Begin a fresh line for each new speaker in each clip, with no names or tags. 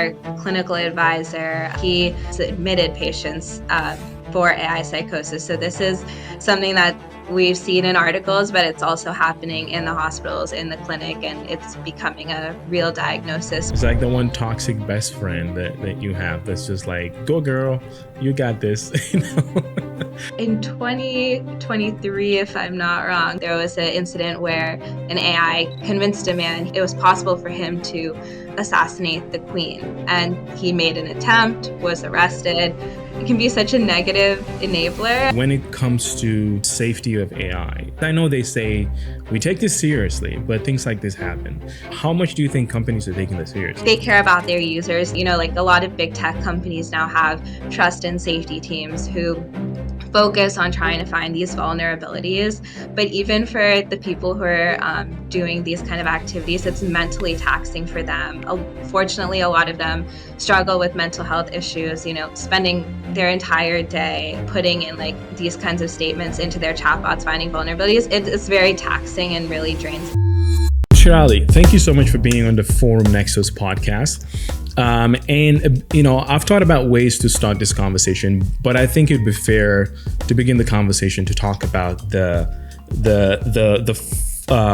our clinical advisor, he admitted patients for AI psychosis. So this is something that we've seen in articles, but it's also happening in the hospitals, in the clinic, and it's becoming a real diagnosis.
It's like the one toxic best friend that you have that's just like, go girl, you got this.
In 2023, if I'm not wrong, there was an incident where an AI convinced a man it was possible for him to assassinate the queen. And he made an attempt, was arrested. It can be such a negative enabler.
When it comes to safety of AI, I know they say we take this seriously, but things like this happen. How much do you think companies are taking this seriously?
They care about their users. Like a lot of big tech companies now have trust and safety teams who focus on trying to find these vulnerabilities. But even for the people who are doing these kind of activities, it's mentally taxing for them. Fortunately, a lot of them struggle with mental health issues, spending their entire day putting in like these kinds of statements into their chatbots, finding vulnerabilities. It's very taxing and really drains.
Shirali, thank you so much for being on the Forum Nexus podcast. I've thought about ways to start this conversation, but I think it'd be fair to begin the conversation to talk about the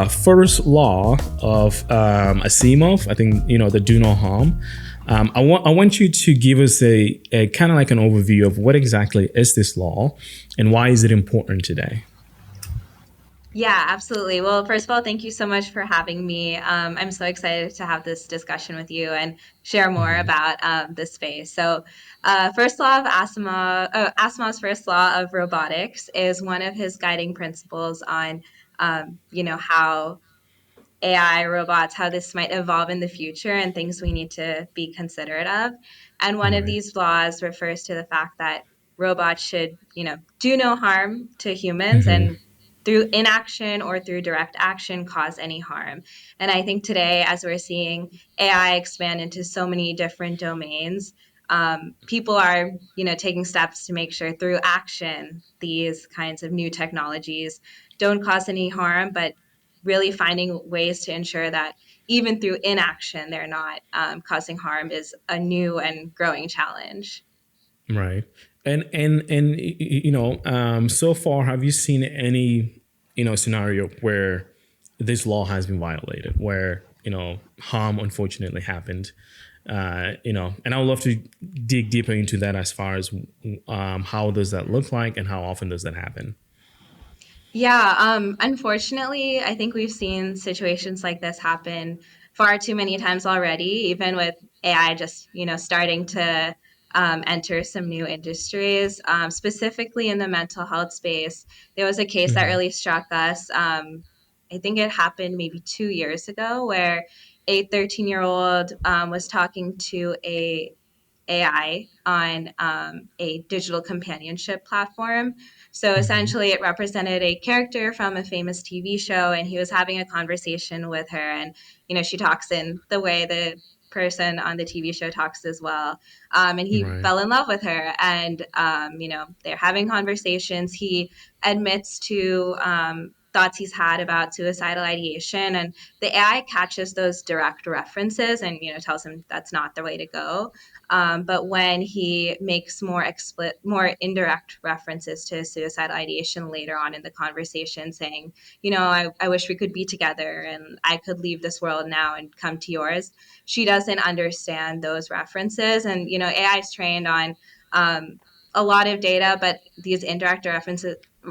first law of Asimov. I think the do no harm. I want you to give us a kind of like an overview of what exactly is this law and why is it important today.
Yeah, absolutely. Well, first of all, thank you so much for having me. I'm so excited to have this discussion with you and share more about this space. So, first law of Asimov's first law of robotics is one of his guiding principles on, how AI robots, how this might evolve in the future and things we need to be considerate of. And one of these laws refers to the fact that robots should, do no harm to humans and through inaction or through direct action cause any harm. And I think today, as we're seeing AI expand into so many different domains, people are, taking steps to make sure through action, these kinds of new technologies don't cause any harm, but really finding ways to ensure that even through inaction, they're not causing harm is a new and growing challenge.
Right. And so far, have you seen any, scenario where this law has been violated, where, harm unfortunately happened? And I would love to dig deeper into that as far as how does that look like and how often does that happen?
Yeah, unfortunately, I think we've seen situations like this happen far too many times already, even with AI just, starting to enter some new industries, specifically in the mental health space. There was a case that really struck us. I think it happened maybe 2 years ago where a 13-year-old was talking to a AI on a digital companionship platform. So essentially, it represented a character from a famous TV show, and he was having a conversation with her. And, she talks in the way the person on the TV show talks as well. And he fell in love with her. And, they're having conversations. He admits to thoughts he's had about suicidal ideation. And the AI catches those direct references and, tells him that's not the way to go. But when he makes more indirect references to suicidal ideation later on in the conversation, saying, I wish we could be together and I could leave this world now and come to yours, she doesn't understand those references. And, AI is trained on a lot of data, but these indirect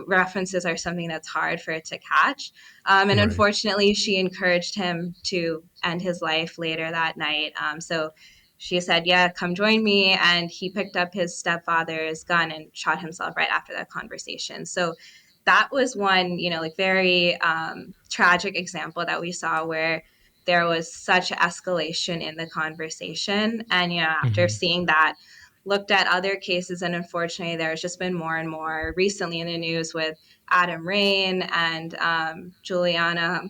references are something that's hard for it to catch. And unfortunately, she encouraged him to end his life later that night. So she said, yeah, come join me. And he picked up his stepfather's gun and shot himself right after that conversation. So that was one, very tragic example that we saw where there was such escalation in the conversation. And, after seeing that, looked at other cases, and unfortunately, there's just been more and more recently in the news with Adam Rain and Juliana.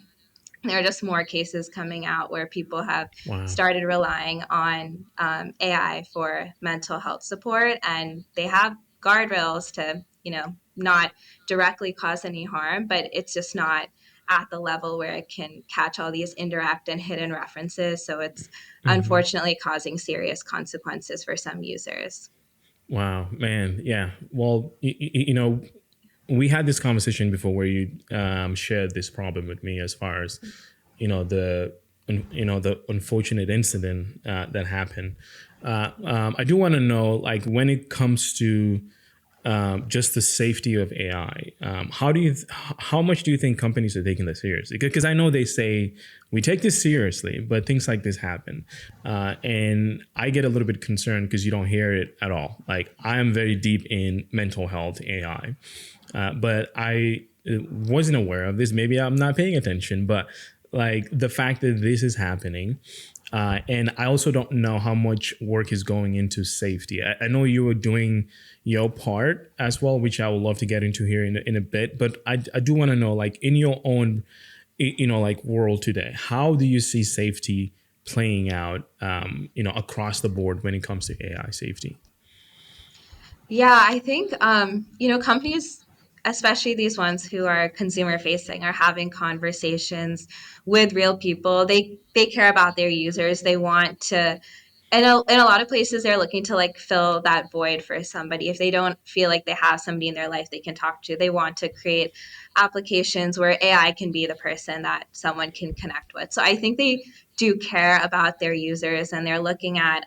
There are just more cases coming out where people have started relying on AI for mental health support, and they have guardrails to, not directly cause any harm, but it's just not at the level where it can catch all these indirect and hidden references. So it's
Mm-hmm.
unfortunately causing serious consequences for some users.
Wow, man. Yeah. Well, we had this conversation before where you shared this problem with me as far as the the unfortunate incident that happened. I do want to know, like, when it comes to just the safety of AI. How much do you think companies are taking this seriously? Because I know they say we take this seriously, but things like this happen, and I get a little bit concerned because you don't hear it at all. Like, I am very deep in mental health AI, but I wasn't aware of this. Maybe I'm not paying attention, but like the fact that this is happening, and I also don't know how much work is going into safety. I know you were doing your part as well, which I would love to get into here in a bit. But I do want to know, like, in your own, like, world today, how do you see safety playing out, across the board when it comes to AI safety?
Yeah, I think companies, especially these ones who are consumer facing, are having conversations with real people. They care about their users. They want to, in a lot of places, they're looking to like fill that void for somebody. If they don't feel like they have somebody in their life they can talk to, they want to create applications where AI can be the person that someone can connect with. So I think they do care about their users, and they're looking at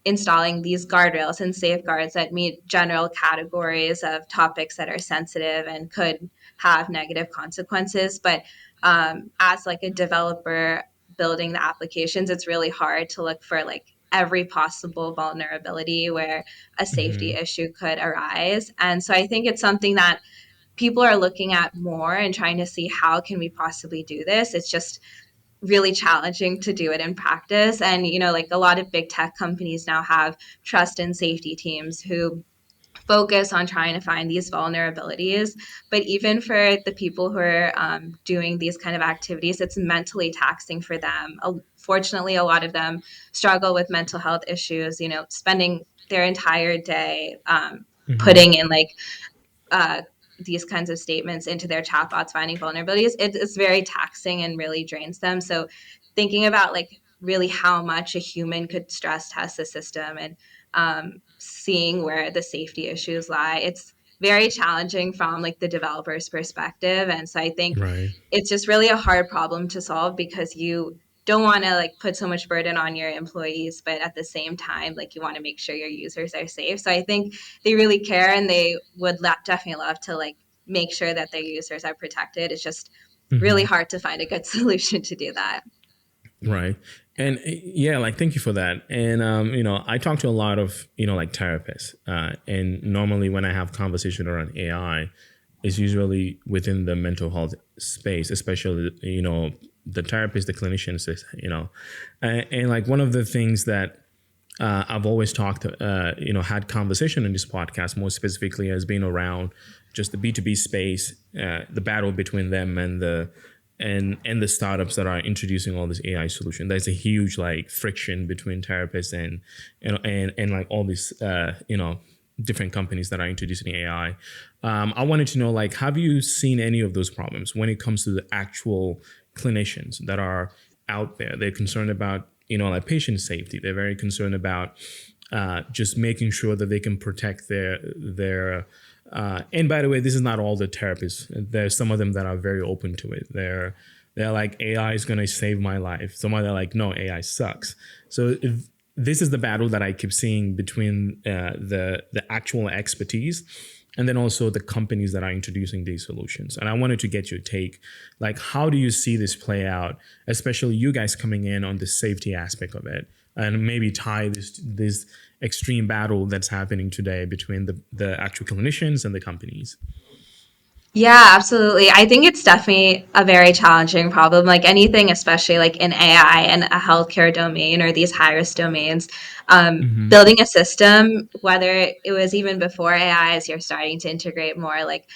installing these guardrails and safeguards that meet general categories of topics that are sensitive and could have negative consequences. But as like a developer building the applications, it's really hard to look for like every possible vulnerability where a safety
Mm-hmm.
issue could arise. And so I think it's something that people are looking at more and trying to see how can we possibly do this. It's just really challenging to do it in practice. And, like a lot of big tech companies now have trust and safety teams who focus on trying to find these vulnerabilities. But even for the people who are doing these kind of activities, it's mentally taxing for them. Fortunately, a lot of them struggle with mental health issues, spending their entire day
Mm-hmm.
putting in like uh, these kinds of statements into their chatbots, finding vulnerabilities, it's very taxing and really drains them. So thinking about like really how much a human could stress test the system and seeing where the safety issues lie, it's very challenging from like the developer's perspective. And so I think
Right.
it's just really a hard problem to solve because you don't want to like put so much burden on your employees, but at the same time like you want to make sure your users are safe. So I think they really care, and they would definitely love to like make sure that their users are protected. It's just really
Mm-hmm.
hard to find a good solution to do that.
Right. And yeah, like, thank you for that. And I talk to a lot of, like, therapists. And normally when I have conversation around AI, it's usually within the mental health space, especially, the therapist, the clinicians, and like one of the things that I've always talked, had conversation in this podcast more specifically has been around just the B2B space, the battle between them and the startups that are introducing all this AI solution. There's a huge like friction between therapists and like all these different companies that are introducing AI. I wanted to know, like, have you seen any of those problems when it comes to the actual clinicians that are out there? They're concerned about like patient safety. They're very concerned about just making sure that they can protect their and by the way, this is not all the therapists. There's some of them that are very open to it. They're like, AI is going to save my life. Some of them are like, no, AI sucks. So this is the battle that I keep seeing between the actual expertise and then also the companies that are introducing these solutions. And I wanted to get your take, like, how do you see this play out, especially you guys coming in on the safety aspect of it, and maybe tie this extreme battle that's happening today between the actual clinicians and the companies.
Yeah, absolutely. I think it's definitely a very challenging problem. Like anything, especially like in AI and a healthcare domain or these high risk domains,
Mm-hmm.
building a system, whether it was even before AI, as you're starting to integrate more like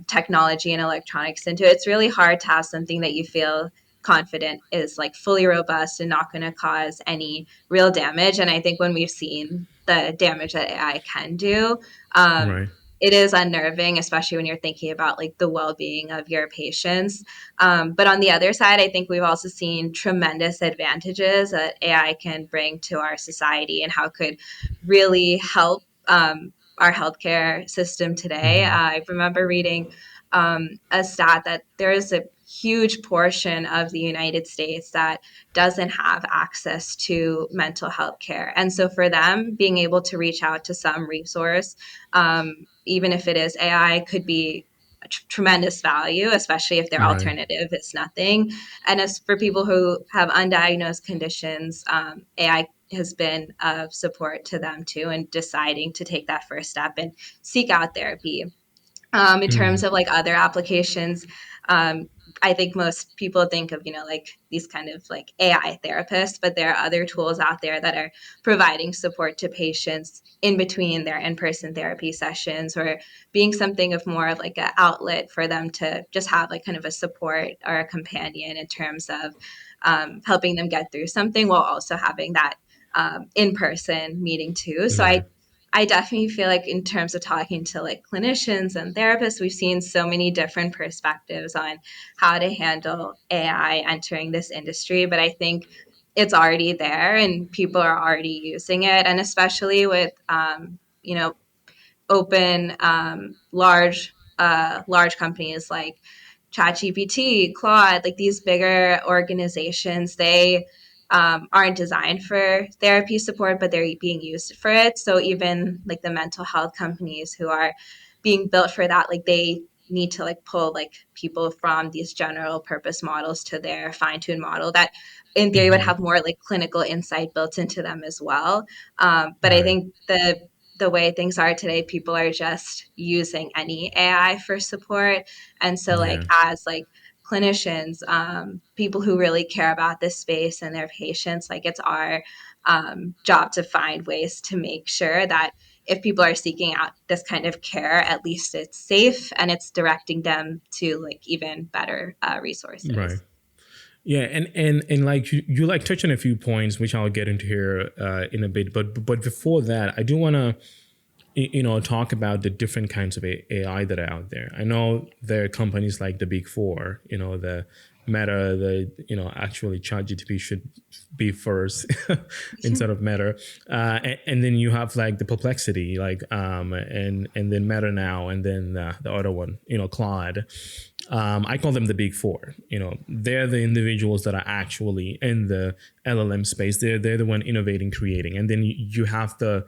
technology and electronics into it, it's really hard to have something that you feel confident is like fully robust and not going to cause any real damage. And I think when we've seen the damage that AI can do, um,
Right.
it is unnerving, especially when you're thinking about like the well-being of your patients. But on the other side, I think we've also seen tremendous advantages that AI can bring to our society and how it could really help our healthcare system today.
Mm-hmm.
I remember reading a stat that there is a huge portion of the United States that doesn't have access to mental health care. And so for them, being able to reach out to some resource, even if it is AI, could be a tremendous value, especially if their
Right.
alternative is nothing. And as for people who have undiagnosed conditions, AI has been of support to them too, and deciding to take that first step and seek out therapy. In terms
Mm.
of like other applications, um, I think most people think of, like these kind of like AI therapists, but there are other tools out there that are providing support to patients in between their in-person therapy sessions, or being something of more of like an outlet for them to just have like kind of a support or a companion in terms of helping them get through something while also having that in-person meeting too. So
Right.
I definitely feel like in terms of talking to like clinicians and therapists, we've seen so many different perspectives on how to handle AI entering this industry. But I think it's already there and people are already using it. And especially with, open large companies like ChatGPT, Claude, like these bigger organizations, they aren't designed for therapy support, but they're being used for it. So even like the mental health companies who are being built for that, like they need to like pull like people from these general purpose models to their fine-tuned model that in theory would
Mm-hmm.
have more like clinical insight built into them as well. But I
Right.
think the way things are today, people are just using any AI for support. And so, like,
Yeah.
as like clinicians, people who really care about this space and their patients, like, it's our job to find ways to make sure that if people are seeking out this kind of care, at least it's safe and it's directing them to like even better
Right.
resources.
Yeah, and like you like touch on a few points which I'll get into here in a bit, but before that, I do want to talk about the different kinds of AI that are out there. I know there are companies like the big four, the Meta, actually ChatGPT should be first instead of Meta, and then you have like the Perplexity, like and then Meta now, and then the other one, Claude. I call them the big four. They're the individuals that are actually in the LLM space. They're the one innovating, creating, and then you have the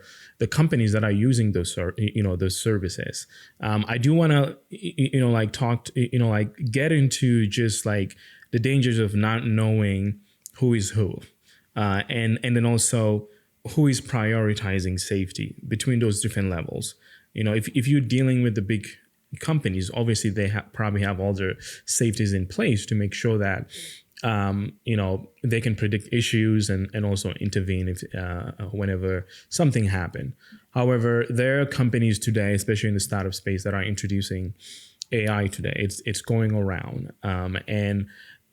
companies that are using those services. I do want to like talk like get into just like the dangers of not knowing who is who, and then also who is prioritizing safety between those different levels. If you're dealing with the big companies, obviously they probably have all their safeties in place to make sure that they can predict issues and also intervene if whenever something happen. However, there are companies today, especially in the startup space, that are introducing AI today. It's going around,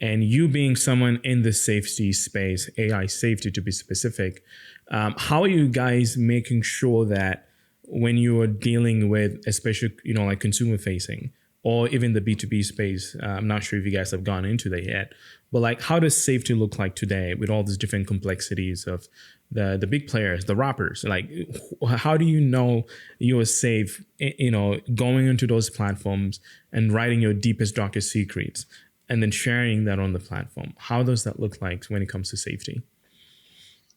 and you being someone in the safety space, AI safety to be specific, how are you guys making sure that when you are dealing with, especially like consumer facing or even the B2B space, I'm not sure if you guys have gone into that yet, but like how does safety look like today with all these different complexities of the big players, the rappers? Like, how do you know you are safe, going into those platforms and writing your deepest, darkest secrets and then sharing that on the platform? How does that look like when it comes to safety?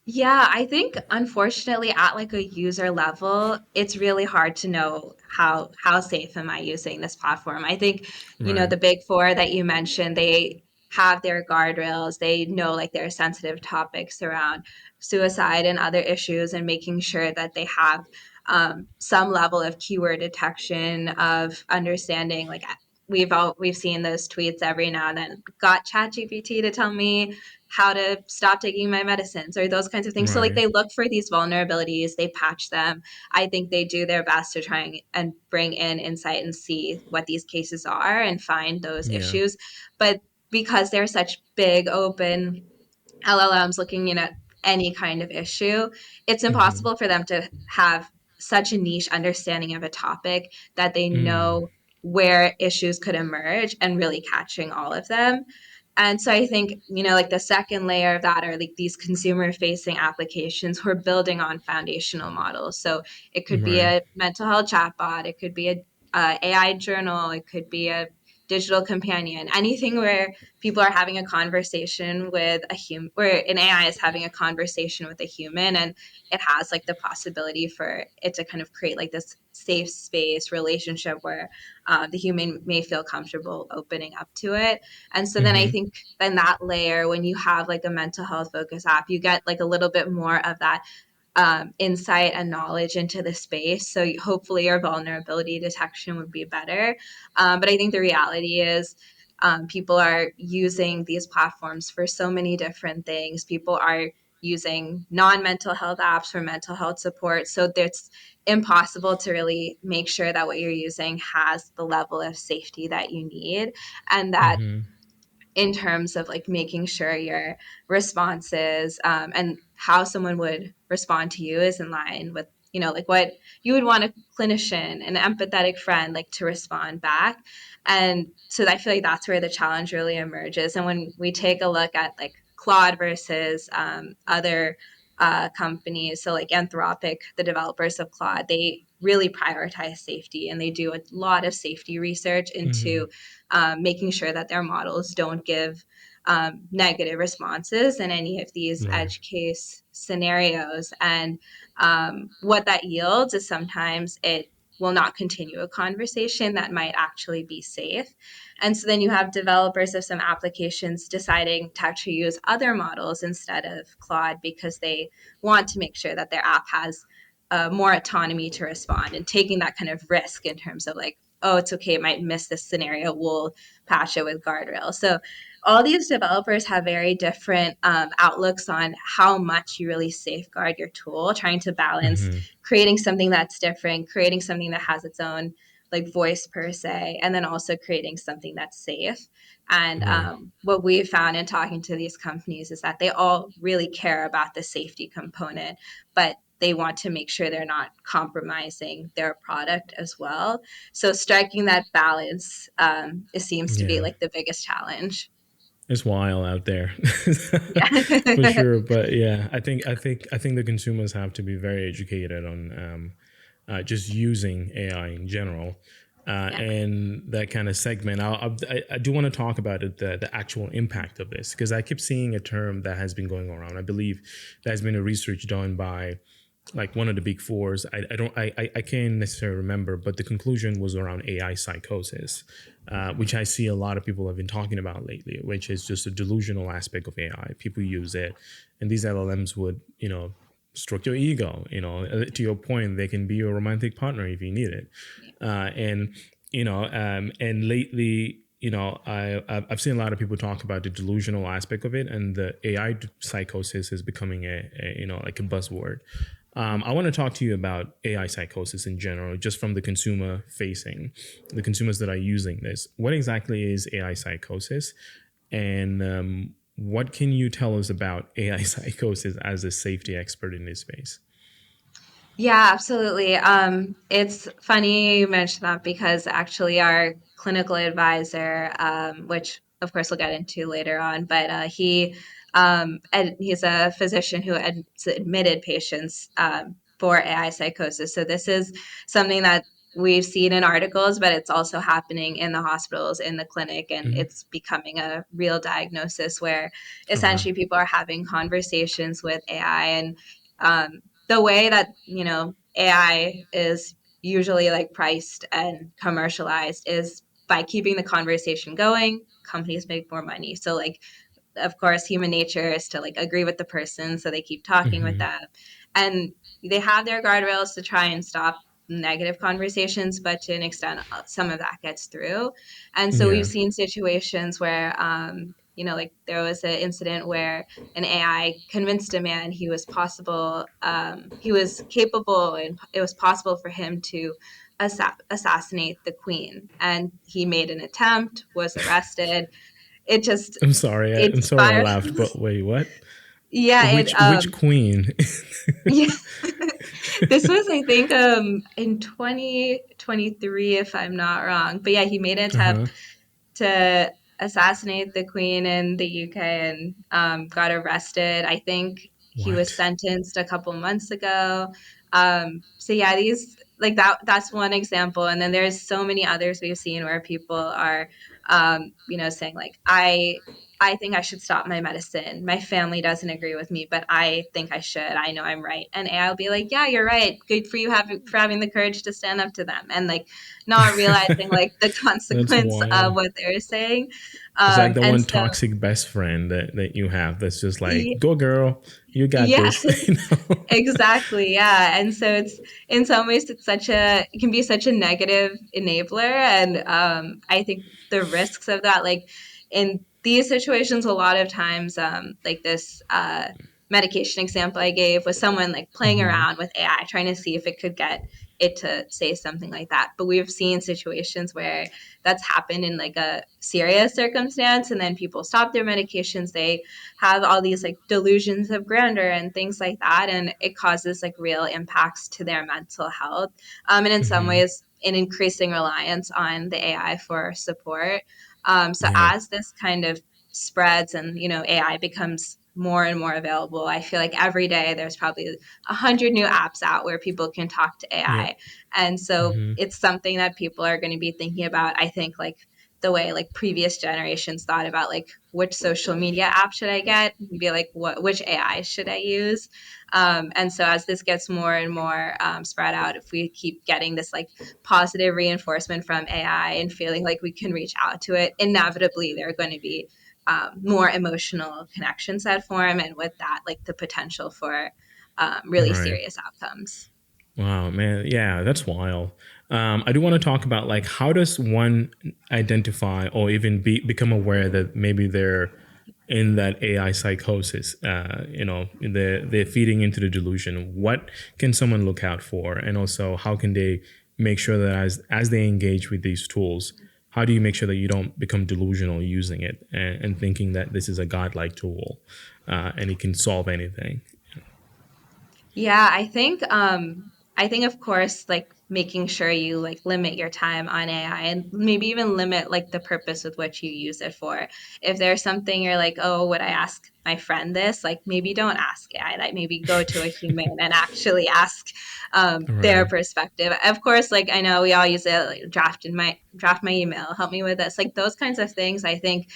Yeah, I think unfortunately at like a user level, it's really hard to know how safe am I using this platform. I think,
Right.
the big four that you mentioned, they have their guardrails. They know like their sensitive topics around suicide and other issues and making sure that they have some level of keyword detection of understanding like we've seen those tweets every now and then. Got ChatGPT to tell me how to stop taking my medicines or those kinds of things. So like
Right.
they look for these vulnerabilities, they patch them. I think they do their best to try and bring in insight and see what these cases are and find those
Yeah.
issues. But because they're such big open LLMs looking at any kind of issue, it's
Hmm.
impossible for them to have such a niche understanding of a topic that they
Mm.
know where issues could emerge and really catching all of them. And so I think, like the second layer of that are like these consumer facing applications who are building on foundational models. So it could be
Right.
a mental health chatbot, it could be a AI journal, it could be a digital companion, anything where people are having a conversation with a human, where an AI is having a conversation with a human, and it has like the possibility for it to kind of create like this safe space relationship where the human may feel comfortable opening up to it. And so then I
Mm-hmm.
think then that layer, when you have like a mental health focus app, you get like a little bit more of that insight and knowledge into the space. So hopefully your vulnerability detection would be better. But I think the reality is people are using these platforms for so many different things. People are using non-mental health apps for mental health support. So it's impossible to really make sure that what you're using has the level of safety that you need, and that
Mm-hmm.
in terms of like making sure your responses and how someone would respond to you is in line with like what you would want a clinician, an empathetic friend, like to respond back. And so I feel like that's where the challenge really emerges. And when we take a look at like Claude versus other companies, so like Anthropic, the developers of Claude, they really prioritize safety, and they do a lot of safety research
Mm-hmm.
into making sure that their models don't give negative responses in any of these
Right.
edge case scenarios. And what that yields is sometimes it will not continue a conversation that might actually be safe. And so then you have developers of some applications deciding to actually use other models instead of Claude because they want to make sure that their app has more autonomy to respond, and taking that kind of risk in terms of like, oh, it's okay, it might miss this scenario, we'll patch it with guardrails. So all these developers have very different outlooks on how much you really safeguard your tool, trying to balance
Mm-hmm.
creating something that's different, creating something that has its own like voice per se, and then also creating something that's safe. And
Right.
what we've found in talking to these companies is that they all really care about the safety component, but they want to make sure they're not compromising their product as well. So striking that balance, it seems to be
Yeah.
like the biggest challenge.
It's wild out there, for
Yeah.
sure. But yeah, I think the consumers have to be very educated on just using AI in general.
Yeah.
And that kind of segment, I do want to talk about it, the actual impact of this, because I keep seeing a term that has been going around. I believe there's been a research done by like one of the big fours. I don't I can't necessarily remember, but the conclusion was around AI psychosis, which I see a lot of people have been talking about lately, which is just a delusional aspect of AI. People use it, and these LLMs would, stroke your ego. To your point, they can be your romantic partner if you need it, and and lately. I've seen a lot of people talk about the delusional aspect of it, and the AI psychosis is becoming like a buzzword. I want to talk to you about AI psychosis in general, just from the consumer facing, the consumers that are using this. What exactly is AI psychosis? And what can you tell us about AI psychosis as a safety expert in this space?
Yeah, absolutely. It's funny you mentioned that because actually our clinical advisor, which of course we'll get into later on, but he's a physician who admitted patients for AI psychosis. So this is something that we've seen in articles, but it's also happening in the hospitals, in the clinic, and
Mm-hmm.
it's becoming a real diagnosis where
Oh, wow.
essentially people are having conversations with AI. And the way that AI is usually like priced and commercialized is by keeping the conversation going. Companies make more money. So like, of course, human nature is to like agree with the person, so they keep talking with
Mm-hmm.
them, and they have their guardrails to try and stop negative conversations, but to an extent some of that gets through. And so we've
Yeah.
seen situations where like there was an incident where an AI convinced a man he was capable, and it was possible for him to assassinate the queen, and he made an attempt, was arrested. It just
I'm sorry.
it
I'm sorry I
spiraled.
laughed, but wait, what?
Yeah, it
Which queen?
yeah. This was, I think, in 2023, if I'm not wrong. But yeah, he made an
Uh huh.
attempt to assassinate the queen in the UK and got arrested. I think he was
What?
sentenced a couple months ago. So yeah, these like that's one example. And then there's so many others we've seen where people are saying like I think I should stop my medicine. My family doesn't agree with me, but I think I should. I know I'm right. And AI will be like, yeah, you're right. Good for you for having the courage to stand up to them. And like not realizing like the
That's
consequence of
wild.
what they're saying.
It's like the
And
one
so,
toxic best friend that you have that's just like,
y-
go girl, you got
yeah,
this. You know?
exactly. Yeah. And so it's in some ways it can be such a negative enabler. And I think the risks of that, like in these situations, a lot of times, like this medication example I gave was someone like playing
Mm-hmm.
around with AI, trying to see if it could get it to say something like that. But we've seen situations where that's happened in like a serious circumstance, and then people stop their medications. They have all these like delusions of grandeur and things like that, and it causes like real impacts to their mental health, and in some
Mm-hmm.
ways an increasing reliance on the AI for support. So
Yeah.
as this kind of spreads and AI becomes more and more available, I feel like every day there's probably 100 new apps out where people can talk to
Yeah.
AI. And so
Mm-hmm.
it's something that people are going to be thinking about, I think, like the way like previous generations thought about like which social media app should I get, be like which AI should I use. And so as this gets more and more spread out, if we keep getting this like positive reinforcement from AI and feeling like we can reach out to it, inevitably there are going to be more emotional connections that form, and with that like the potential for really
Right.
serious outcomes.
Wow, man. Yeah, that's wild. I do want to talk about like how does one identify or even become aware that maybe they're in that AI psychosis. They're feeding into the delusion. What can someone look out for, and also how can they make sure that as they engage with these tools, how do you make sure that you don't become delusional using it and thinking that this is a godlike tool and it can solve anything?
Yeah, I think of course like making sure you like limit your time on AI and maybe even limit like the purpose with which you use it for. If there's something you're like, "Oh, would I ask my friend this?" Like maybe don't ask AI that. Maybe go to a human and actually ask their
Right.
perspective. Of course, like I know we all use it like draft my email, help me with this. Like those kinds of things, I think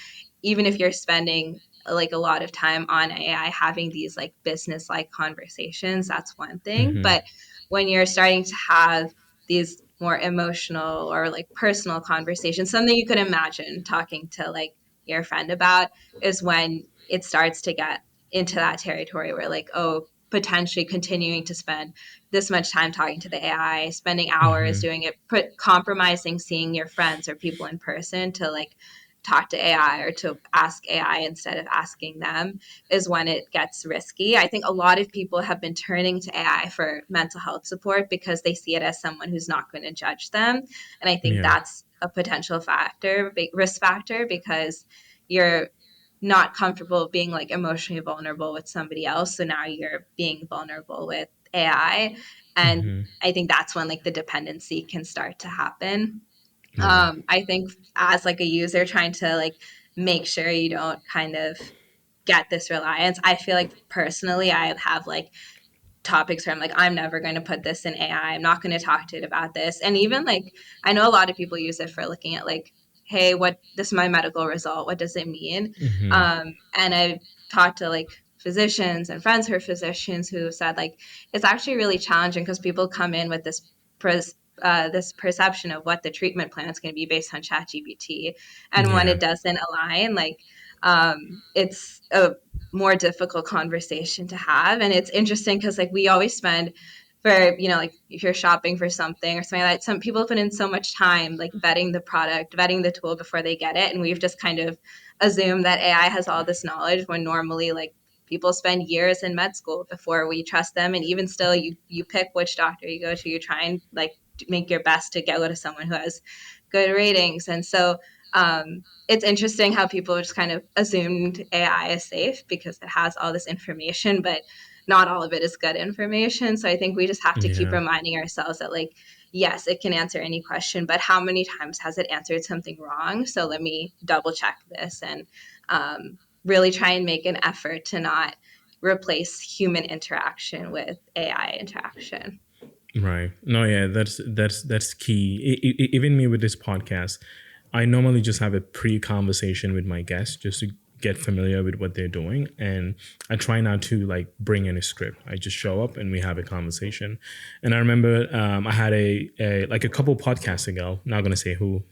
even if you're spending like a lot of time on AI having these like business like conversations, that's one thing.
Mm-hmm.
But when you're starting to have these more emotional or like personal conversations, something you could imagine talking to like your friend about is when it starts to get into that territory where like, oh, potentially continuing to spend this much time talking to the AI, spending hours
Mm-hmm.
doing it, compromising seeing your friends or people in person to like talk to AI or to ask AI instead of asking them is when it gets risky. I think a lot of people have been turning to AI for mental health support because they see it as someone who's not going to judge them. And I think
Yeah.
that's a potential factor, big risk factor, because you're not comfortable being like emotionally vulnerable with somebody else. So now you're being vulnerable with AI. And
Mm-hmm.
I think that's when like the dependency can start to happen.
Right.
I think as like a user trying to like make sure you don't kind of get this reliance. I feel like personally I have like topics where I'm like, I'm never going to put this in AI. I'm not going to talk to it about this. And even like, I know a lot of people use it for looking at like, hey, what this is my medical result. What does it mean?
Mm-hmm.
And I've talked to like physicians and friends who are physicians who said like, it's actually really challenging because people come in with this perception of what the treatment plan is going to be based on ChatGPT, and when
Yeah.
it doesn't align, like it's a more difficult conversation to have. And it's interesting because like we always spend for like if you're shopping for something or something like that, some people put in so much time like vetting the product, vetting the tool before they get it, and we've just kind of assumed that AI has all this knowledge when normally like people spend years in med school before we trust them. And even still, you pick which doctor you go to, you try and like make your best to go to someone who has good ratings. And so it's interesting how people just kind of assumed AI is safe because it has all this information, but not all of it is good information. So I think we just have to keep
Yeah.
reminding ourselves that, like, yes, it can answer any question, but how many times has it answered something wrong? So let me double check this and really try and make an effort to not replace human interaction with AI interaction.
Right. No, yeah, that's key. Even me with this podcast, I normally just have a pre-conversation with my guests just to get familiar with what they're doing, and I try not to like bring in a script. I just show up and we have a conversation. And I remember I had a like a couple podcasts ago. Not gonna say who.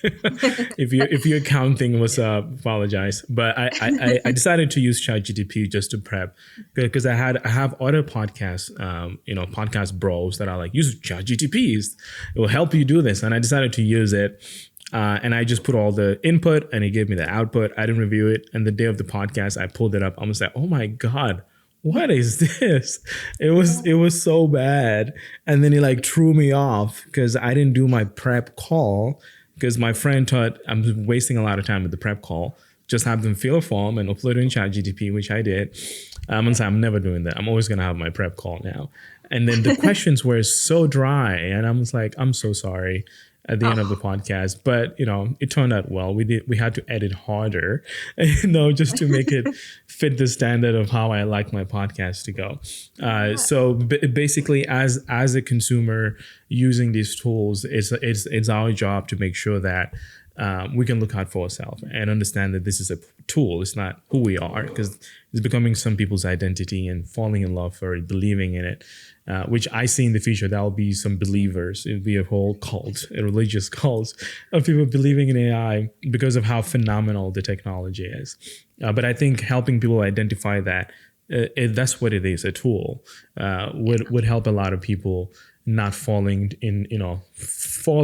If your accounting was apologize, but I decided to use ChatGPT just to prep because I have other podcasts, podcast bros that are like use ChatGPT. It will help you do this, and I decided to use it. And I just put all the input and it gave me the output. I didn't review it. And the day of the podcast, I pulled it up. I was like, oh my God, what is this? It was so bad. And then it like threw me off because I didn't do my prep call because my friend thought I'm wasting a lot of time with the prep call. Just have them fill a form and upload it in ChatGPT, which I did. And so I'm never doing that. I'm always gonna have my prep call now. And then the questions were so dry, and I was like, I'm so sorry at the end of the
Oh,
podcast, but it turned out well. We had to edit harder, just to make it fit the standard of how I like my podcast to go.
yeah.
So basically, as a consumer using these tools, it's our job to make sure that we can look out for ourselves and understand that this is a tool. It's not who we are, because it's becoming some people's identity and falling in love for it, believing in it, which I see in the future. That will be some believers. It'll be a whole cult, a religious cult of people believing in AI because of how phenomenal the technology is. But I think helping people identify that that's what it is, a tool, would help a lot of people not fall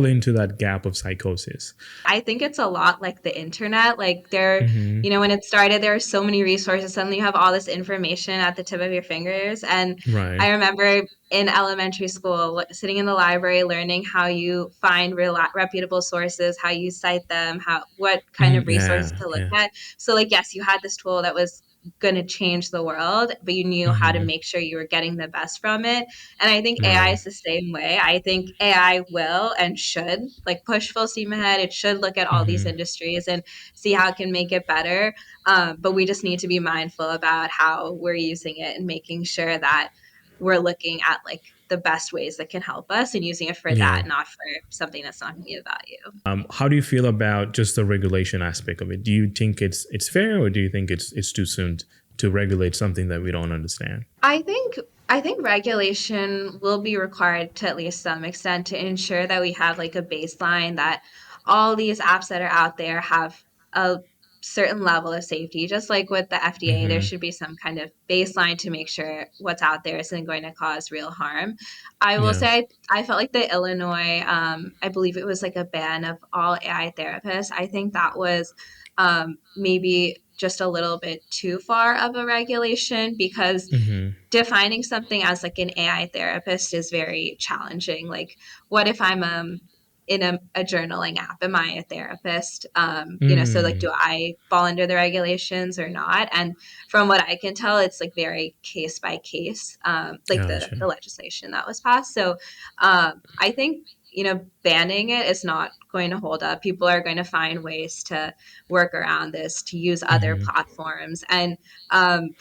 into that gap of psychosis.
I think it's a lot like the internet. Like there,
Hmm.
when it started, there were so many resources. Suddenly you have all this information at the tip of your fingers. And
Right.
I remember in elementary school, sitting in the library, learning how you find reputable sources, how you cite them, what kind of resources
Yeah.
to look
Yeah.
at. So like, yes, you had this tool that was going to change the world, but you knew how to
Hmm.
make sure you were getting the best from it. And I think AI
Right.
is the same way. I think AI will and should like push full steam ahead. It should look at all these
Hmm.
industries and see how it can make it better. But we just need to be mindful about how we're using it and making sure that we're looking at like the best ways that can help us and using it for
Yeah.
that, not for something that's not going to be of value.
How do you feel about just the regulation aspect of it? Do you think it's fair, or do you think it's too soon to regulate something that we don't understand?
I think I think regulation will be required to at least some extent to ensure that we have like a baseline that all these apps that are out there have a certain level of safety. Just like with the FDA, there
Hmm.
should be some kind of baseline to make sure what's out there isn't going to cause real harm. I will
Yeah.
say I felt like the Illinois, I believe it was like a ban of all AI therapists. I think that was maybe just a little bit too far of a regulation because
Hmm.
defining something as like an AI therapist is very challenging. Like, what if I'm in a journaling app? Am I a therapist? So like,
Mm.
do I fall under the regulations or not? And from what I can tell, it's like very case by case, like the
Gotcha.
legislation that was passed. So I think banning it is not going to hold up. People are going to find ways to work around this, to use other
Hmm.
platforms, and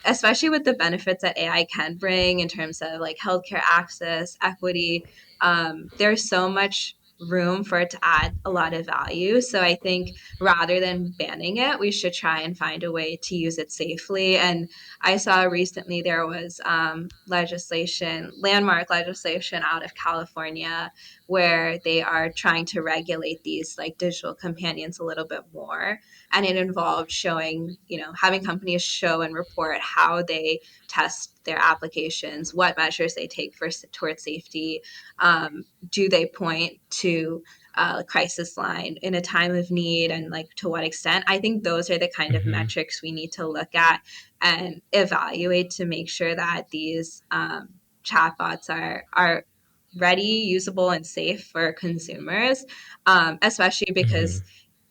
especially with the benefits that AI can bring in terms of like healthcare access, equity. There's so much room for it to add a lot of value. So I think rather than banning it, we should try and find a way to use it safely. And I saw recently there was landmark legislation out of California, where they are trying to regulate these like digital companions a little bit more, and it involved showing, having companies show and report how they test their applications, what measures they take towards safety. Do they point to a crisis line in a time of need, and like to what extent? I think those are the kind of
Hmm.
metrics we need to look at and evaluate to make sure that these chatbots are ready, usable, and safe for consumers, especially because
Hmm.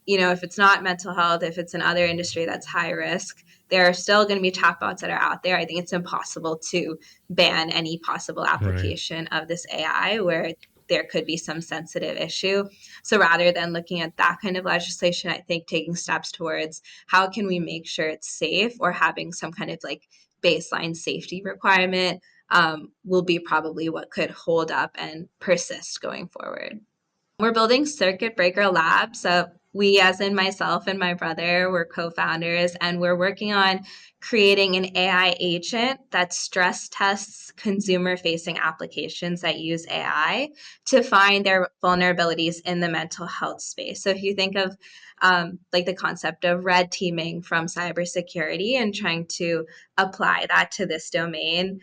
if it's not mental health, if it's another industry that's high risk, there are still going to be chatbots that are out there. I think it's impossible to ban any possible
Right.
application of this AI where there could be some sensitive issue. So rather than looking at that kind of legislation, I think taking steps towards how can we make sure it's safe, or having some kind of like baseline safety requirement will be probably what could hold up and persist going forward. We're building circuit breaker labs. So we, as in myself and my brother, we're co-founders, and we're working on creating an AI agent that stress tests consumer-facing applications that use AI to find their vulnerabilities in the mental health space. So if you think of like the concept of red teaming from cybersecurity and trying to apply that to this domain,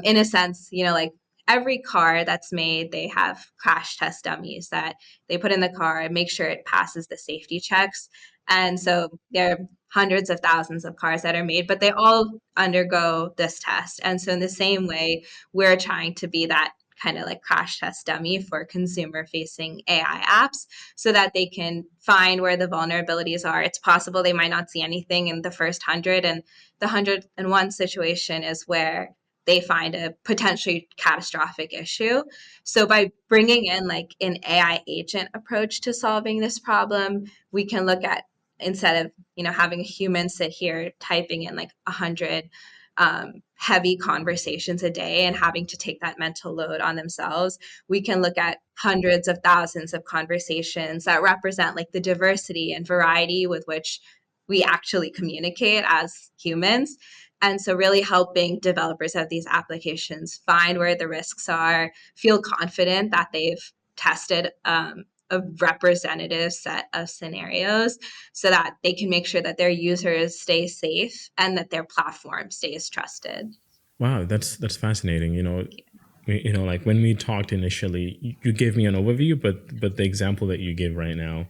in a sense, like every car that's made, they have crash test dummies that they put in the car and make sure it passes the safety checks. And so there are hundreds of thousands of cars that are made, but they all undergo this test. And so in the same way, we're trying to be that kind of like crash test dummy for consumer facing AI apps so that they can find where the vulnerabilities are. It's possible they might not see anything in the first 100, and the 101 situation is where they find a potentially catastrophic issue. So by bringing in like an AI agent approach to solving this problem, we can look at, instead of having a human sit here typing in like 100 heavy conversations a day and having to take that mental load on themselves, we can look at hundreds of thousands of conversations that represent like the diversity and variety with which we actually communicate as humans. And so, really helping developers of these applications find where the risks are, feel confident that they've tested a representative set of scenarios so that they can make sure that their users stay safe and that their platform stays trusted.
Wow, that's fascinating. Like when we talked initially, you gave me an overview, but the example that you give right now,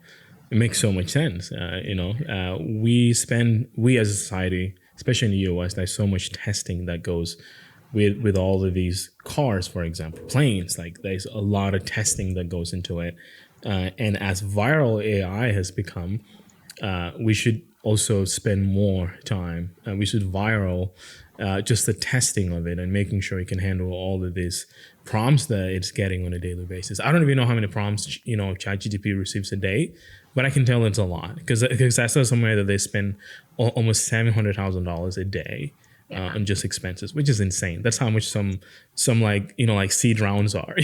it makes so much sense. We as a society, especially in the US, there's so much testing that goes with all of these cars, for example, planes. Like there's a lot of testing that goes into it, and as viral AI has become, we should also spend more time. We should viral just the testing of it and making sure it can handle all of these prompts that it's getting on a daily basis. I don't even know how many prompts ChatGPT receives a day, but I can tell it's a lot because I saw somewhere that they spend almost $700,000 a day
Yeah.
on just expenses, which is insane. That's how much some like seed rounds are,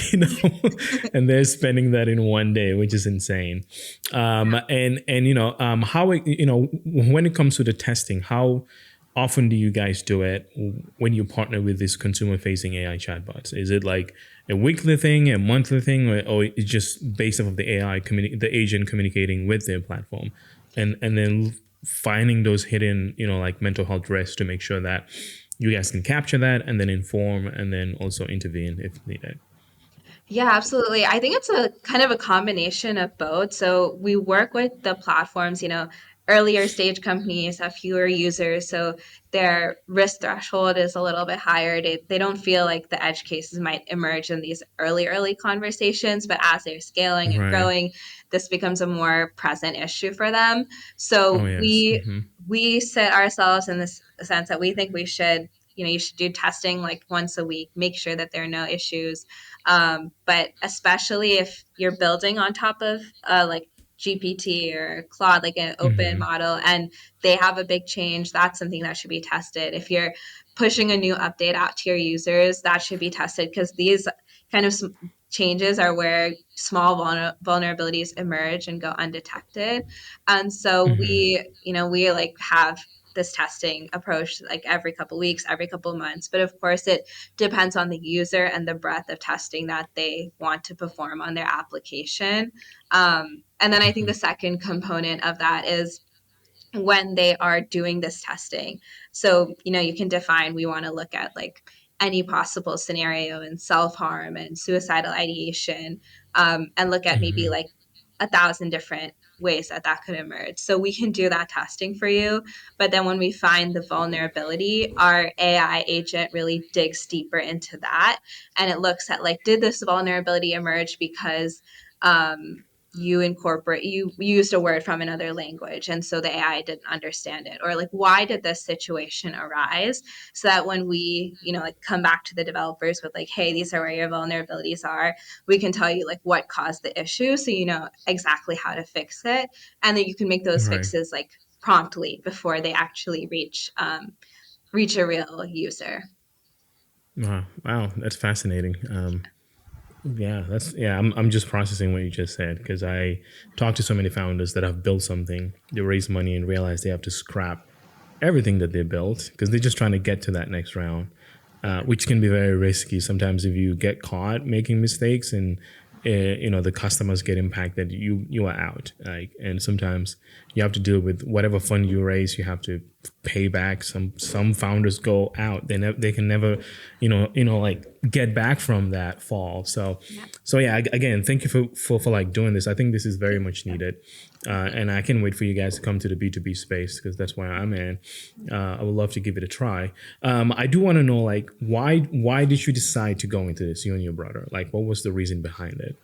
and they're spending that in one day, which is insane. How when it comes to the testing, how often do you guys do it when you partner with these consumer facing AI chatbots? Is it like a weekly thing, a monthly thing, or it's just based off of the the agent communicating with their platform, and then finding those hidden, like mental health risks to make sure that you guys can capture that and then inform and then also intervene if needed?
Yeah, absolutely. I think it's a kind of a combination of both. So we work with the platforms, earlier stage companies have fewer users, so their risk threshold is a little bit higher. They don't feel like the edge cases might emerge in these early conversations, but as they're scaling and
Right.
growing, this becomes a more present issue for them.
Oh
So
yes.
we sit ourselves in this sense that we think we should, you should do testing like once a week, make sure that there are no issues, but especially if you're building on top of like GPT or Claude, like an open model, and they have a big change, that's something that should be tested. If you're pushing a new update out to your users, that should be tested because these kind of changes are where small vulnerabilities emerge and go undetected. And so we like have this testing approach like every couple weeks, every couple months. But of course, it depends on the user and the breadth of testing that they want to perform on their application. And then I think the second component of that is when they are doing this testing. So, you can define, we want to look at like any possible scenario in self harm and suicidal ideation, and look at maybe like 1,000 different ways that that could emerge. So we can do that testing for you. But then when we find the vulnerability, our AI agent really digs deeper into that. And it looks at like, did this vulnerability emerge because you used a word from another language and so the AI didn't understand it, or like why did this situation arise, so that when we like come back to the developers with like, hey, these are where your vulnerabilities are, we can tell you like what caused the issue, so you know exactly how to fix it, and that you can make those
Right.
fixes like promptly before they actually reach a real user.
Wow. Wow. That's fascinating. Yeah, I'm just processing what you just said because I talked to so many founders that have built something, they raise money and realize they have to scrap everything that they built because they're just trying to get to that next round,
Yeah.
which can be very risky. Sometimes if you get caught making mistakes and the customers get impacted, you are out. Like, and sometimes you have to deal with whatever fund you raise. You have to pay back. Some founders go out. They can never, like get back from that fall.
Yeah.
So yeah. Again, thank you for like doing this. I think this is very much
Yeah.
needed, and I can't wait for you guys to come to the B2B space because that's where I'm in. I would love to give it a try. I do want to know like why did you decide to go into this, you and your brother? Like, what was the reason behind it?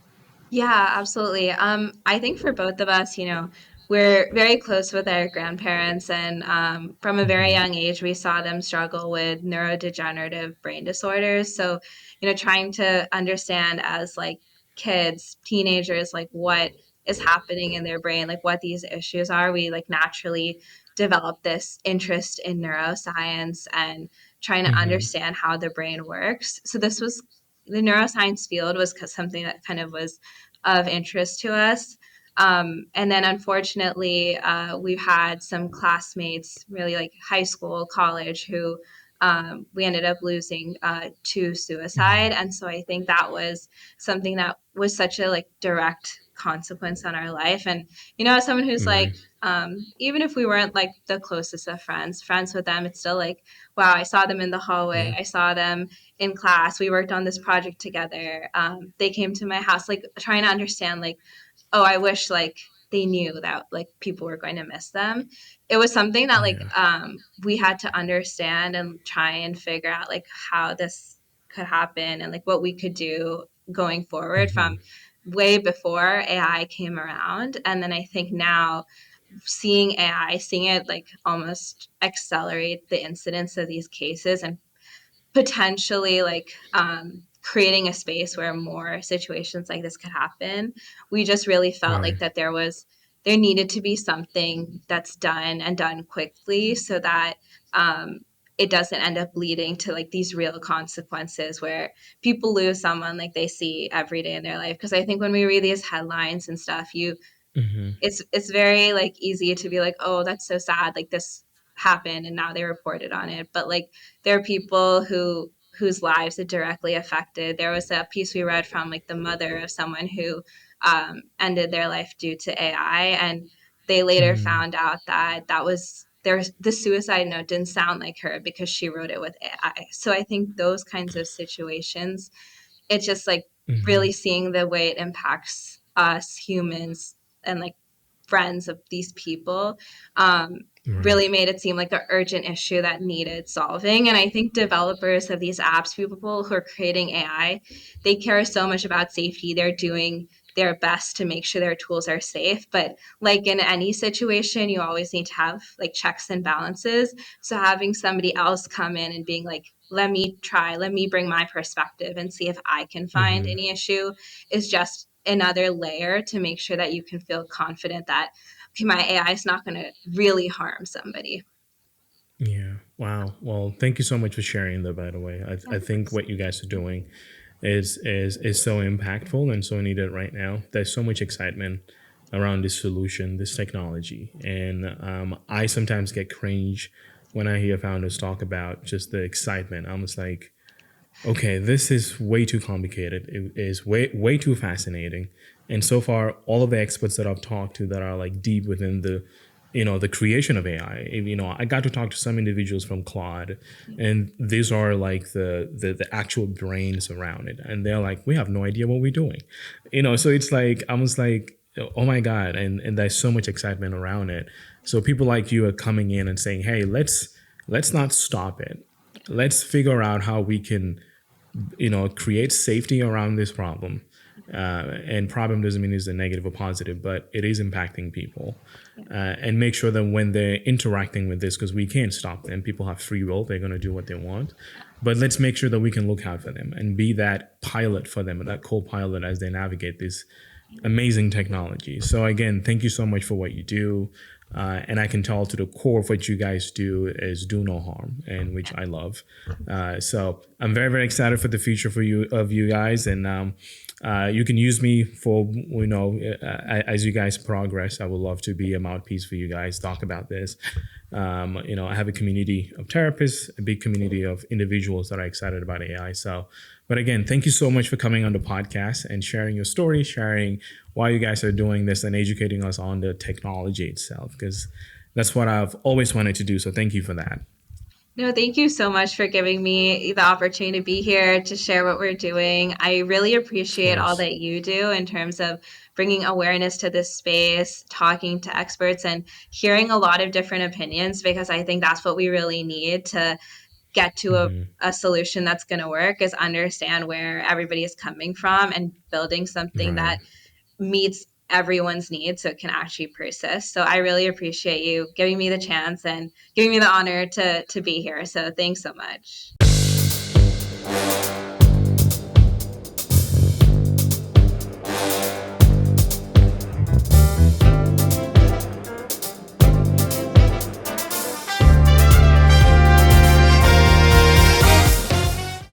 Yeah, absolutely. I think for both of us, we're very close with our grandparents, and from a very
Hmm.
young age, we saw them struggle with neurodegenerative brain disorders. So, trying to understand as like kids, teenagers, like what is happening in their brain, like what these issues are, we like naturally developed this interest in neuroscience and trying to
Hmm.
understand how the brain works. So this was the neuroscience field was something that kind of was of interest to us. And then unfortunately, we've had some classmates, really like high school, college, who we ended up losing to suicide. And so I think that was something that was such a like direct consequence on our life. And, as someone who's like,
Right.
even if we weren't like the closest of friends with them, it's still like, wow, I saw them in the hallway.
Yeah.
I saw them in class. We worked on this project together. They came to my house, like trying to understand, like, oh, I wish like they knew that like people were going to miss them. It was something that like
Yeah.
we had to understand and try and figure out like how this could happen and like what we could do going forward from
Hmm.
way before AI came around. And then I think now seeing AI, seeing it like almost accelerate the incidence of these cases and potentially like creating a space where more situations like this could happen. We just really felt
Right.
like that there needed to be something that's done and done quickly so that um, it doesn't end up leading to like these real consequences where people lose someone like they see every day in their life. Because I think when we read these headlines and stuff,
Hmm.
it's very like easy to be like, oh, that's so sad, like this happened and now they reported on it, but like there are people whose lives it directly affected. There was a piece we read from like the mother of someone who ended their life due to AI, and they later
Hmm.
found out that that was the suicide note didn't sound like her because she wrote it with AI. So I think those kinds of situations, it's just like really
Hmm.
seeing the way it impacts us humans and like friends of these people
Right.
really made it seem like an urgent issue that needed solving. And I think developers of these apps, people who are creating AI, they care so much about safety. They're doing their best to make sure their tools are safe. But like in any situation, you always need to have like checks and balances. So having somebody else come in and being like, let me bring my perspective and see if I can find
Hmm.
any issue is just another layer to make sure that you can feel confident that, okay, my AI is not going to really harm somebody.
Yeah. Wow. Well, thank you so much for sharing that. By the way,
Yeah,
I
of
think
course.
what you guys are doing is so impactful and so needed right now. There's so much excitement around this solution, this technology, and I sometimes get cringe when I hear founders talk about just the excitement. I'm just like, okay, this is way too complicated. It is way too fascinating. And so far, all of the experts that I've talked to that are like deep within the creation of AI. I got to talk to some individuals from Claude, and these are like the actual brains around it, and they're like, we have no idea what we're doing. So it's like I was like, oh my god, and there's so much excitement around it. So people like you are coming in and saying, hey, let's not stop it. Let's figure out how we can create safety around this problem. And problem doesn't mean it's a negative or positive, but it is impacting people.
Yeah.
And make sure that when they're interacting with this, because we can't stop them, people have free will, they're going to do what they want. But let's make sure that we can look out for them and be that pilot for them, that co-pilot as they navigate this amazing technology. So again, thank you so much for what you do. And I can tell to the core of what you guys do is do no harm, and which I love. So I'm very, very excited for the future for you guys, and you can use me for as you guys progress. I would love to be a mouthpiece for you guys. Talk about this. I have a community of therapists, a big community of individuals that are excited about AI. So, but again, thank you so much for coming on the podcast and sharing your story, sharing why you guys are doing this, and educating us on the technology itself, because that's what I've always wanted to do. So thank you for that.
No, thank you so much for giving me the opportunity to be here to share what we're doing. I really
Of
appreciate all
course.
that you do in terms of bringing awareness to this space, talking to experts, and hearing a lot of different opinions, because I think that's what we really need to get to a solution that's going to work, is understand where everybody is coming from and building something
Right.
that meets everyone's needs so it can actually persist. So I really appreciate you giving me the chance and giving me the honor to be here. So thanks so much.